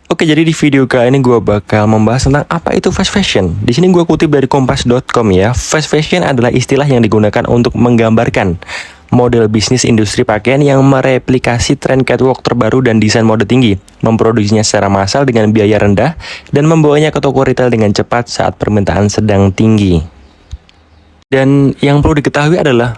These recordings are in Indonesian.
Oke, jadi di video kali ini gue bakal membahas tentang apa itu fast fashion. Di sini gue kutip dari kompas.com ya. Fast fashion adalah istilah yang digunakan untuk menggambarkan model bisnis industri pakaian yang mereplikasi tren catwalk terbaru dan desain mode tinggi, memproduksinya secara massal dengan biaya rendah, dan membawanya ke toko retail dengan cepat saat permintaan sedang tinggi. Dan yang perlu diketahui adalah,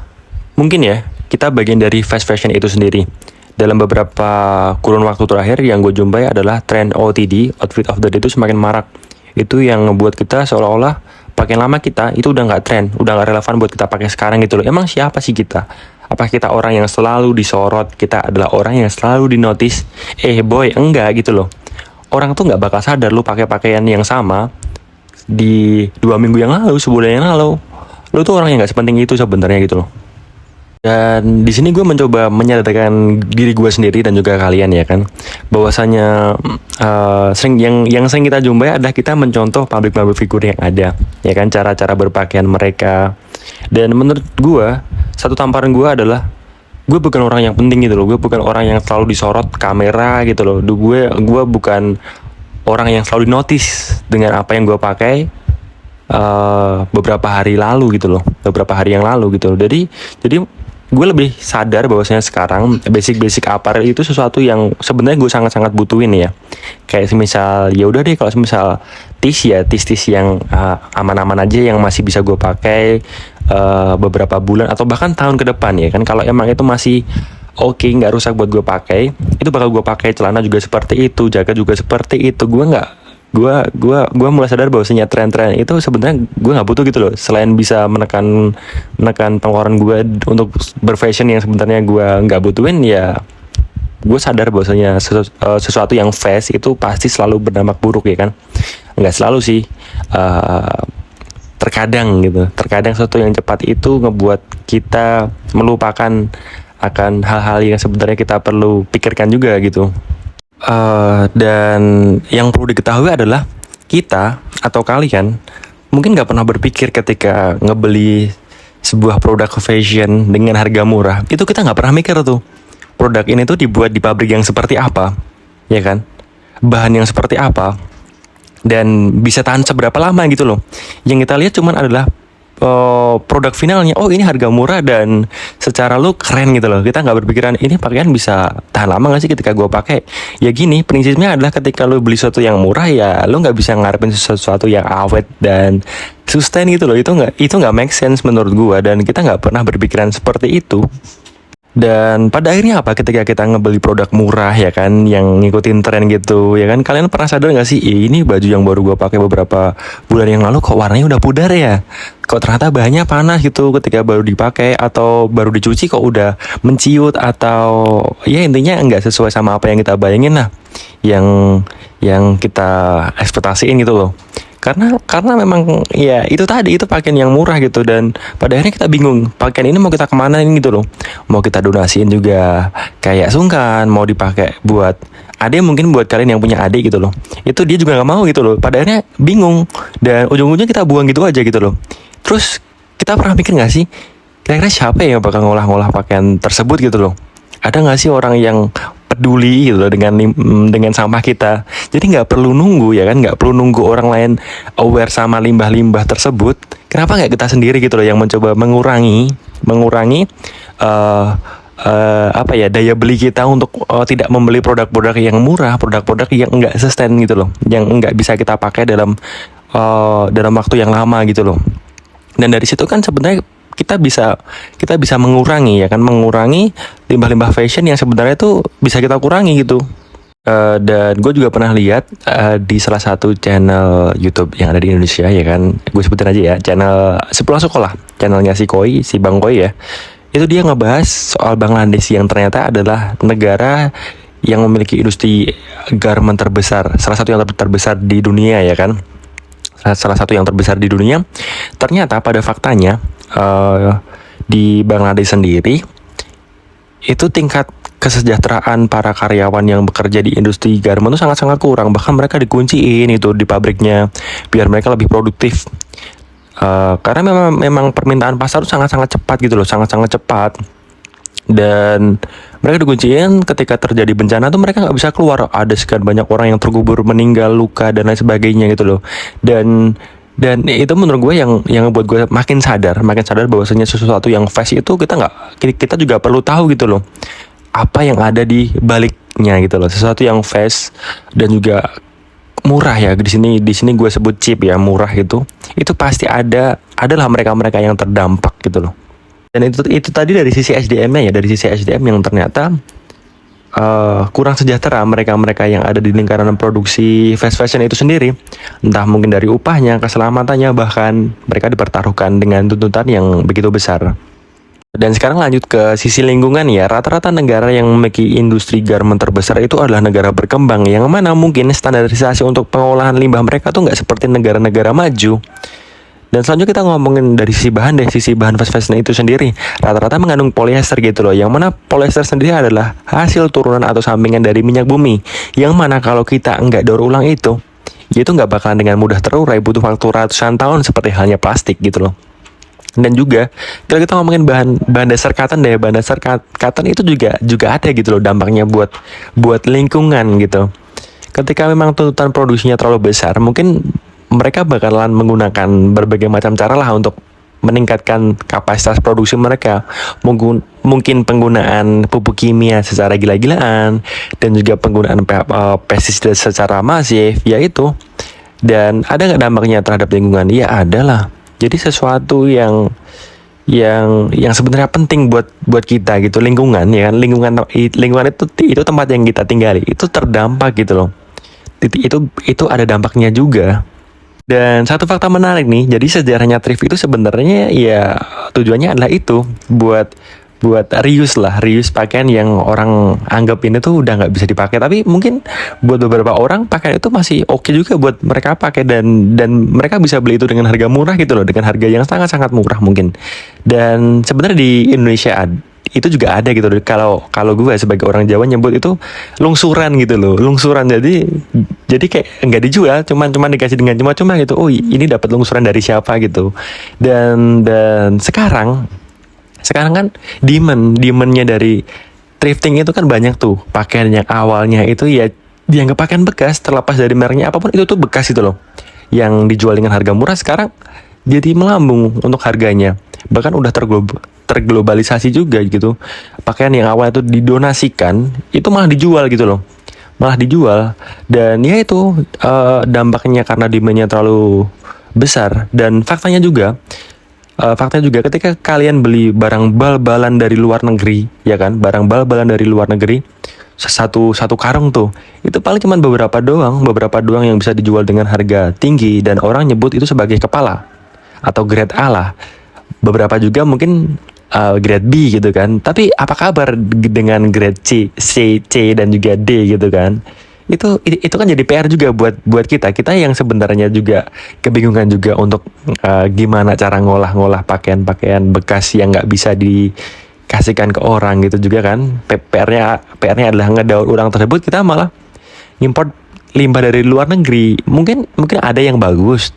mungkin ya, kita bagian dari fast fashion itu sendiri. Dalam beberapa kurun waktu terakhir yang gue jumpai adalah tren OTD, outfit of the day itu semakin marak. Itu yang ngebuat kita seolah-olah pakaian lama kita itu udah nggak tren, udah nggak relevan buat kita pakai sekarang gitu loh. Emang siapa sih kita? Apa kita orang yang selalu disorot? Kita adalah orang yang selalu dinotis? Boy, enggak gitu loh. Orang tuh nggak bakal sadar lu pakai pakaian yang sama di 2 minggu yang lalu, sebulan yang lalu. Lu tuh orang yang nggak sepenting itu sebenarnya gitu loh. Dan di sini gue mencoba menyadarkan diri gue sendiri dan juga kalian ya kan, bahwasanya yang sering kita jumpai adalah kita mencontoh pabrik-pabrik figur yang ada, ya kan, cara-cara berpakaian mereka. Dan menurut gue, satu tamparan gue adalah gue bukan orang yang penting gitu loh, gue bukan orang yang selalu disorot kamera gitu loh. Gue bukan orang yang selalu dinotis dengan apa yang gue pakai beberapa hari lalu gitu loh, beberapa hari yang lalu gitu loh. Jadi gue lebih sadar bahwasanya sekarang basic apparel itu sesuatu yang sebenarnya gue sangat-sangat butuhin ya. Kayak semisal ya udah deh, kalau semisal tis yang aman-aman aja, yang masih bisa gue pakai beberapa bulan atau bahkan tahun ke depan ya kan. Kalau emang itu masih oke, nggak rusak buat gue pakai, itu bakal gue pakai. Celana juga seperti itu, jaket juga seperti itu. Gue mulai sadar bahwasanya tren-tren itu sebenarnya gue nggak butuh gitu loh. Selain bisa menekan pengeluaran gue untuk berfashion yang sebenarnya gue nggak butuhin, ya gue sadar bahwasanya sesuatu yang fast itu pasti selalu berdampak buruk ya kan. Nggak selalu sih, terkadang sesuatu yang cepat itu ngebuat kita melupakan akan hal-hal yang sebenarnya kita perlu pikirkan juga gitu. Dan yang perlu diketahui adalah kita atau kalian mungkin nggak pernah berpikir ketika ngebeli sebuah produk fashion dengan harga murah, itu kita nggak pernah mikir tuh produk ini tuh dibuat di pabrik yang seperti apa, ya kan, bahan yang seperti apa, dan bisa tahan seberapa lama gitu loh. Yang kita lihat cuman adalah produk finalnya. Oh, ini harga murah dan secara look keren gitu loh. Kita nggak berpikiran ini pakaian bisa tahan lama nggak sih ketika gue pakai. Ya gini, prinsipnya adalah ketika lo beli sesuatu yang murah, ya lo nggak bisa ngarepin sesuatu yang awet dan sustain gitu loh. Itu nggak make sense menurut gue, dan kita nggak pernah berpikiran seperti itu. Dan pada akhirnya apa, ketika kita ngebeli produk murah ya kan, yang ngikutin tren gitu ya kan, kalian pernah sadar gak sih, ini baju yang baru gue pakai beberapa bulan yang lalu kok warnanya udah pudar ya, kok ternyata bahannya panas gitu ketika baru dipakai, atau baru dicuci kok udah menciut, atau ya intinya nggak sesuai sama apa yang kita bayangin lah, yang kita ekspektasiin gitu loh. Karena memang ya itu tadi, itu pakaian yang murah gitu, dan pada akhirnya kita bingung pakaian ini mau kita kemana ini gitu loh. Mau kita donasiin juga kayak sungkan, mau dipakai buat adik, mungkin buat kalian yang punya adik gitu loh, itu dia juga nggak mau gitu loh. Pada akhirnya bingung, dan ujung-ujungnya kita buang gitu aja gitu loh. Terus kita pernah mikir nggak sih, kira-kira siapa yang bakal ngolah-ngolah pakaian tersebut gitu loh? Ada nggak sih orang yang peduli gitu loh dengan sampah kita? Jadi nggak perlu nunggu ya kan, nggak perlu nunggu orang lain aware sama limbah-limbah tersebut. Kenapa nggak kita sendiri gitu loh yang mencoba mengurangi daya beli kita untuk tidak membeli produk-produk yang murah, produk-produk yang nggak sustain gitu loh, yang nggak bisa kita pakai dalam waktu yang lama gitu loh. Dan dari situ kan sebenarnya kita bisa mengurangi ya kan, mengurangi limbah-limbah fashion yang sebenarnya itu bisa kita kurangi gitu. Dan gue juga pernah lihat di salah satu channel YouTube yang ada di Indonesia ya kan, gue sebutin aja ya, channel Sepulang Sekolah, channelnya si Bang Koi ya. Itu dia ngebahas soal Bangladesh yang ternyata adalah negara yang memiliki industri garment terbesar, salah satu yang terbesar di dunia ya kan, salah satu yang terbesar di dunia. Ternyata pada faktanya di Bangladesh sendiri itu tingkat kesejahteraan para karyawan yang bekerja di industri garment itu sangat-sangat kurang. Bahkan mereka dikunciin itu di pabriknya biar mereka lebih produktif. Karena memang permintaan pasar itu sangat-sangat cepat gitu loh, sangat-sangat cepat. Dan mereka dikunciin ketika terjadi bencana tuh mereka nggak bisa keluar. Ada sekian banyak orang yang terkubur, meninggal, luka dan lain sebagainya gitu loh. Dan itu menurut gue yang buat gue makin sadar bahwasanya sesuatu yang fast itu kita juga perlu tahu gitu loh. Apa yang ada di baliknya gitu loh. Sesuatu yang fast dan juga murah ya. Di sini gue sebut cheap ya, murah itu pasti adalah mereka-mereka yang terdampak gitu loh. Dan itu tadi dari sisi SDM-nya ya, dari sisi SDM yang ternyata kurang sejahtera mereka-mereka yang ada di lingkaran produksi fast fashion itu sendiri. Entah mungkin dari upahnya, keselamatannya, bahkan mereka dipertaruhkan dengan tuntutan yang begitu besar. Dan sekarang lanjut ke sisi lingkungan ya, rata-rata negara yang memiliki industri garment terbesar itu adalah negara berkembang, yang mana mungkin standarisasi untuk pengolahan limbah mereka tuh nggak seperti negara-negara maju. Dan selanjutnya kita ngomongin dari sisi bahan fast fashion itu sendiri. Rata-rata mengandung polyester gitu loh, yang mana polyester sendiri adalah hasil turunan atau sampingan dari minyak bumi. Yang mana kalau kita nggak daur ulang itu nggak bakalan dengan mudah terurai, butuh waktu ratusan tahun seperti halnya plastik gitu loh. Dan juga kalau kita ngomongin bahan dasar cotton deh, bahan dasar cotton itu juga ada gitu loh dampaknya buat lingkungan gitu. Ketika memang tuntutan produksinya terlalu besar, mungkin mereka bakalan menggunakan berbagai macam cara lah untuk meningkatkan kapasitas produksi mereka. Mungkin penggunaan pupuk kimia secara gila-gilaan dan juga penggunaan pestisida secara masif, yaitu. Dan ada nggak dampaknya terhadap lingkungan? Ya ada lah. Jadi sesuatu yang sebenarnya penting buat kita gitu, lingkungan ya kan, lingkungan itu tempat yang kita tinggali, itu terdampak gitu loh. Itu ada dampaknya juga. Dan satu fakta menarik nih, jadi sejarahnya thrift itu sebenarnya ya tujuannya adalah itu buat reuse pakaian yang orang anggap ini tuh udah nggak bisa dipakai, tapi mungkin buat beberapa orang pakaian itu masih oke juga buat mereka pakai, dan mereka bisa beli itu dengan harga murah gitu loh, dengan harga yang sangat murah mungkin. Dan sebenarnya di Indonesia itu juga ada gitu loh. Kalau gue sebagai orang Jawa nyebut itu lungsuran gitu loh, lungsuran. Jadi kayak nggak dijual, cuman dikasih dengan cuma gitu. Oh, ini dapat lungsuran dari siapa gitu. Dan sekarang kan demandnya dari thrifting itu kan banyak tuh. Pakaian yang awalnya itu ya dianggap pakaian bekas, terlepas dari mereknya apapun, itu tuh bekas itu loh, yang dijual dengan harga murah sekarang jadi melambung untuk harganya. Bahkan udah terglobalisasi juga gitu. Pakaian yang awalnya itu didonasikan itu malah dijual gitu loh, dan ya itu dampaknya karena demandnya terlalu besar. Dan faktanya juga ketika kalian beli barang bal-balan dari luar negeri ya kan, satu karung tuh itu paling cuma beberapa doang yang bisa dijual dengan harga tinggi, dan orang nyebut itu sebagai kepala atau grade A lah. Beberapa juga mungkin grade B gitu kan. Tapi apa kabar dengan grade C, dan juga D gitu kan? Itu kan jadi PR juga buat kita yang sebenarnya juga kebingungan juga untuk gimana cara ngolah pakaian bekas yang nggak bisa dikasihkan ke orang gitu juga kan. PR-nya adalah ngedaur ulang tersebut, kita malah import limbah dari luar negeri. Mungkin ada yang bagus,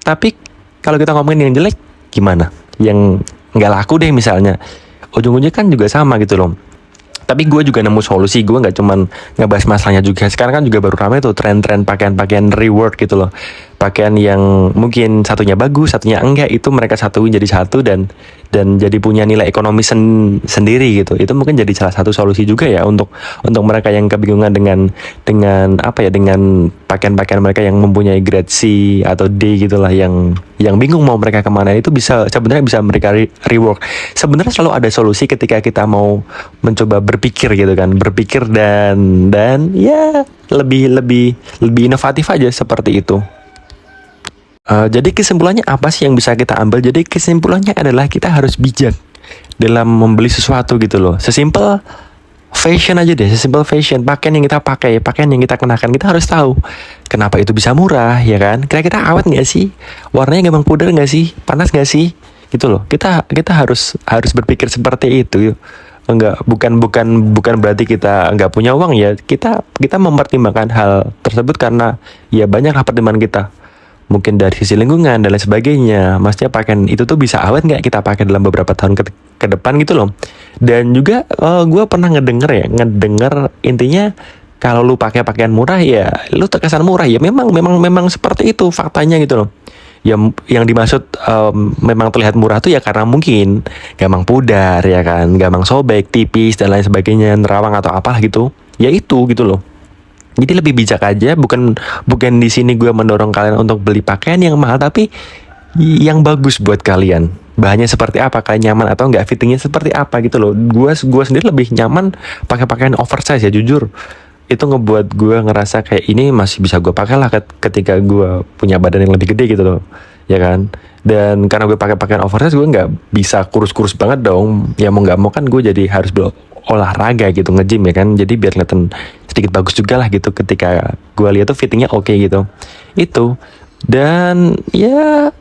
tapi kalau kita ngomongin yang jelek gimana? Yang nggak laku deh misalnya, ujung-ujungnya kan juga sama gitu loh. Tapi gue juga nemu solusi, gue nggak cuman ngebahas masalahnya juga. Sekarang kan juga baru ramai tuh tren-tren pakaian reward gitu loh, pakaian yang mungkin satunya bagus, satunya enggak, itu mereka satuin jadi satu dan jadi punya nilai ekonomi sendiri gitu. Itu mungkin jadi salah satu solusi juga ya untuk mereka yang kebingungan dengan pakaian mereka yang mempunyai grade C atau D gitulah, yang bingung mau mereka kemana. Itu sebenarnya bisa mereka rework. Sebenarnya selalu ada solusi ketika kita mau mencoba berpikir gitu kan, dan ya lebih inovatif aja seperti itu. Jadi kesimpulannya apa sih yang bisa kita ambil? Jadi kesimpulannya adalah kita harus bijak dalam membeli sesuatu gitu loh. Sesimpel fashion aja deh, sesimpel fashion, pakaian yang kita pakai, pakaian yang kita kenakan, kita harus tahu kenapa itu bisa murah ya kan. Kira-kira awet nggak sih? Warnanya gampang pudar nggak sih? Panas nggak sih? Gitu loh. Kita harus berpikir seperti itu. Enggak, bukan berarti kita nggak punya uang ya. Kita mempertimbangkan hal tersebut karena ya banyaklah pertimbangan kita. mungkin dari sisi lingkungan dan lain sebagainya. Maksudnya pakaian itu tuh bisa awet nggak kita pakai dalam beberapa tahun ke depan gitu loh. Dan juga gue pernah ngedenger intinya kalau lu pakai pakaian murah ya lu terkesan murah ya, memang seperti itu faktanya gitu loh. Yang dimaksud memang terlihat murah tuh ya karena mungkin gampang pudar ya kan, gampang sobek, tipis dan lain sebagainya, nerawang atau apalah gitu. Ya itu gitu loh. Jadi lebih bijak aja, bukan di sini gue mendorong kalian untuk beli pakaian yang mahal, tapi yang bagus buat kalian. Bahannya seperti apa, kalian nyaman atau enggak, fittingnya seperti apa gitu loh. Gue sendiri lebih nyaman pakai pakaian oversize ya, jujur. Itu ngebuat gue ngerasa kayak ini masih bisa gue pakai lah ketika gue punya badan yang lebih gede gitu loh, ya kan. Dan karena gue pakai pakaian oversize, gue nggak bisa kurus-kurus banget dong. Ya mau nggak mau kan gue jadi harus olahraga gitu, nge-gym ya kan. Jadi biar kelihatan sedikit bagus juga lah gitu ketika gue lihat tuh fittingnya oke gitu. Itu. Dan ya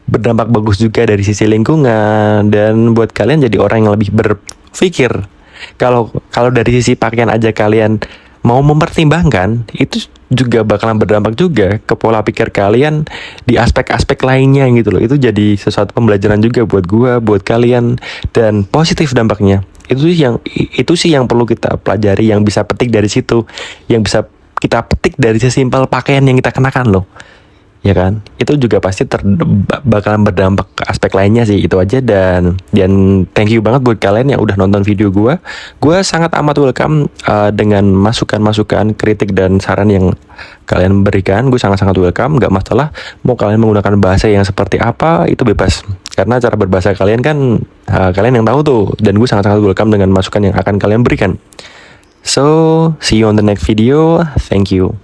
berdampak bagus juga dari sisi lingkungan dan buat kalian jadi orang yang lebih berpikir. Kalau dari sisi pakaian aja kalian mau mempertimbangkan, itu juga bakalan berdampak juga ke pola pikir kalian di aspek-aspek lainnya gitu loh. Itu jadi sesuatu pembelajaran juga buat gua, buat kalian, dan positif dampaknya. Itu sih yang perlu kita pelajari, yang bisa petik dari situ, yang bisa kita petik dari sesimpel pakaian yang kita kenakan loh. Ya kan, itu juga pasti bakalan berdampak ke aspek lainnya sih. Itu aja, dan thank you banget buat kalian yang udah nonton video gue sangat amat welcome dengan masukan-masukan, kritik dan saran yang kalian berikan. Gue sangat-sangat welcome, gak masalah mau kalian menggunakan bahasa yang seperti apa, itu bebas, karena cara berbahasa kalian kan kalian yang tahu tuh, dan gue sangat-sangat welcome dengan masukan yang akan kalian berikan. So see you on the next video, thank you.